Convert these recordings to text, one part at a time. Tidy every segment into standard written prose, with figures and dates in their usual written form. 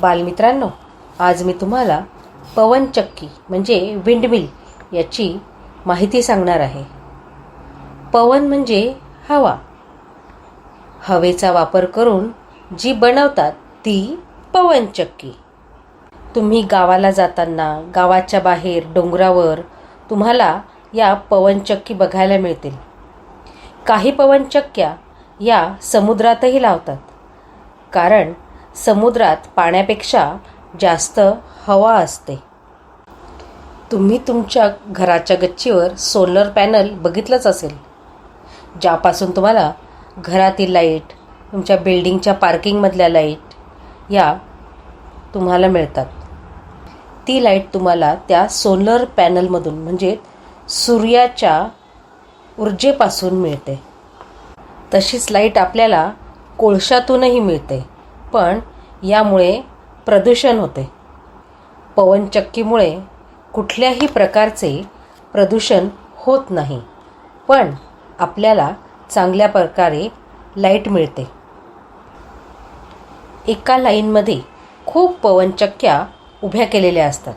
बालमित्रांनो, आज मी तुम्हाला पवनचक्की म्हणजे विंडमिल याची माहिती सांगणार आहे. पवन म्हणजे हवा. हवेचा वापर करून जी बनवतात ती पवनचक्की. तुम्ही गावाला जाताना गावाच्या बाहेर डोंगरावर तुम्हाला या पवनचक्की बघायला मिळतील. काही पवनचक्क्या या समुद्रातही लावतात, कारण समुद्रात पाण्यापेक्षा जास्त हवा असते. तुम्ही तुमच्या घराच्या गच्चीवर सोलर पॅनल बघितलंच असेल, ज्यापासून तुम्हाला घरातील लाईट, तुमच्या बिल्डिंगच्या पार्किंगमधल्या लाईट या तुम्हाला मिळतात. ती लाईट तुम्हाला त्या सोलर पॅनलमधून म्हणजे सूर्याच्या ऊर्जेपासून मिळते. तशीच लाईट आपल्याला कोळशातूनही मिळते, पण यामुळे प्रदूषण होते. पवनचक्कीमुळे कुठल्याही प्रकारचे प्रदूषण होत नाही, पण आपल्याला चांगल्या प्रकारे लाईट मिळते. एका लाईनमध्ये खूप पवनचक्क्या उभ्या केलेल्या असतात.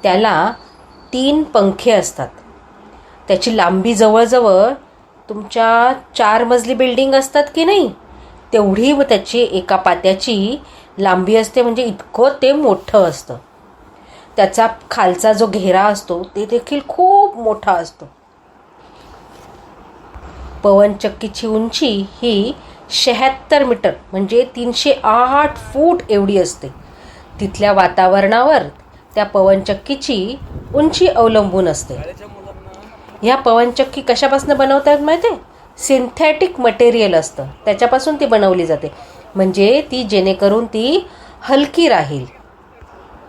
त्याला 3 पंखे असतात. त्याची लांबी जवळजवळ तुमच्या 4 मजली बिल्डिंग असतात की नाही, तेवढी त्याची एका पात्याची लांबी असते. म्हणजे इतकं ते मोठं असतं. त्याचा खालचा जो घेरा असतो ते देखील खूप मोठा असतो. पवनचक्कीची उंची ही 76 मीटर म्हणजे 308 फूट एवढी असते. तिथल्या वातावरणावर त्या पवनचक्कीची उंची अवलंबून असते. ह्या पवनचक्की कशापासून बनवतात माहिती आहे? सिंथेटिक मटेरियल असतं, त्याच्यापासून ती बनवली जाते. म्हणजे ती जेणेकरून ती हलकी राहील.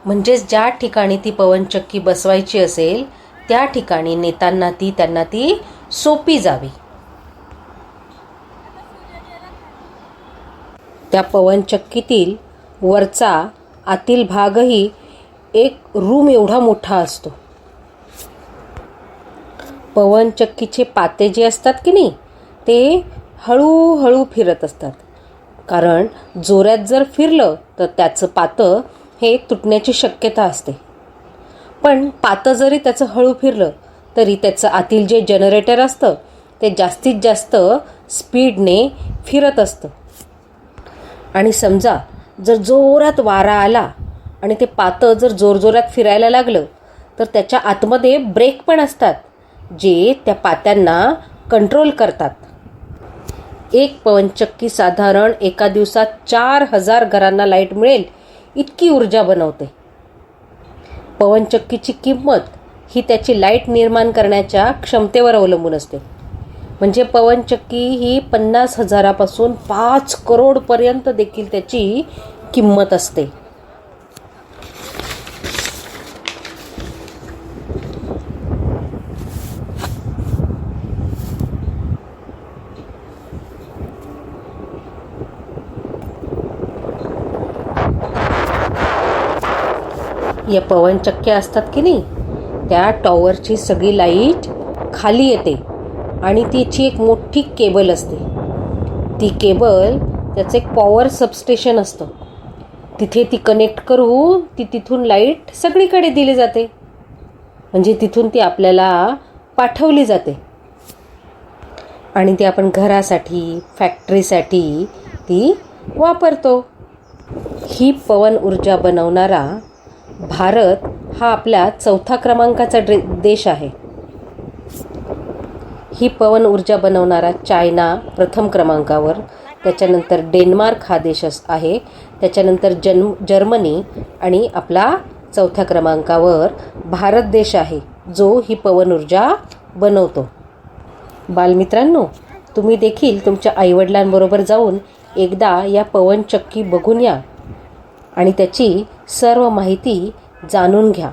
म्हणजेच ज्या ठिकाणी ती पवनचक्की बसवायची असेल त्या ठिकाणी नेताना त्यांना ती सोपी जावी. त्या पवनचक्कीतील वरचा आतील भागही एक रूम एवढा मोठा असतो. पवनचक्कीचे पाते जे असतात की नाही, ते हळूहळू फिरत असतात. कारण जोरात जर फिरलं तर त्याचं पातं हे तुटण्याची शक्यता असते. पण पातं जरी त्याचं हळू फिरलं तरी त्याचं आतील जे जनरेटर असतं ते जास्तीत जास्त स्पीडने फिरत असतं. आणि समजा जर जोरात वारा आला आणि ते पातं जर जोरजोरात फिरायला लागलं तर त्याच्या आतमध्ये ब्रेक पण असतात, जे त्या पात्यांना कंट्रोल करतात. एक पवनचक्की साधारण एका दिवसात 4000 घरांना लाईट मिळेल इतकी ऊर्जा बनवते. पवनचक्कीची किंमत ही त्याची लाईट निर्माण करण्याच्या क्षमतेवर अवलंबून असते. म्हणजे पवनचक्की ही 50,000 पासून 5 करोड पर्यंत देखील त्याची किंमत असते. या पवनचक्क्या असतात की नाही, त्या टॉवरची सगळी लाईट खाली येते आणि तिची एक मोठी केबल असते. ती केबल त्याचं एक पॉवर सबस्टेशन असतं. तिथे ती कनेक्ट करून तिथून लाईट सगळीकडे दिली जाते. म्हणजे तिथून ती आपल्याला पाठवली जाते आणि ती आपण घरासाठी, फॅक्टरीसाठी ती वापरतो. ही पवन ऊर्जा बनवणारा भारत हा आपला 4थ्या क्रमांकाचा देश आहे. ही पवन ऊर्जा बनवणारा चायना प्रथम क्रमांकावर, त्याच्यानंतर डेन्मार्क हा देश आहे, त्याच्यानंतर जर्मनी आणि आपला 4थ्या क्रमांकावर भारत देश आहे, जो ही पवन ऊर्जा बनवतो. बालमित्रांनो, तुम्ही देखील तुमच्या आईवडिलांबरोबर जाऊन एकदा या पवनचक्की बघून या आणि त्याची सर्व माहिती जाणून घ्या.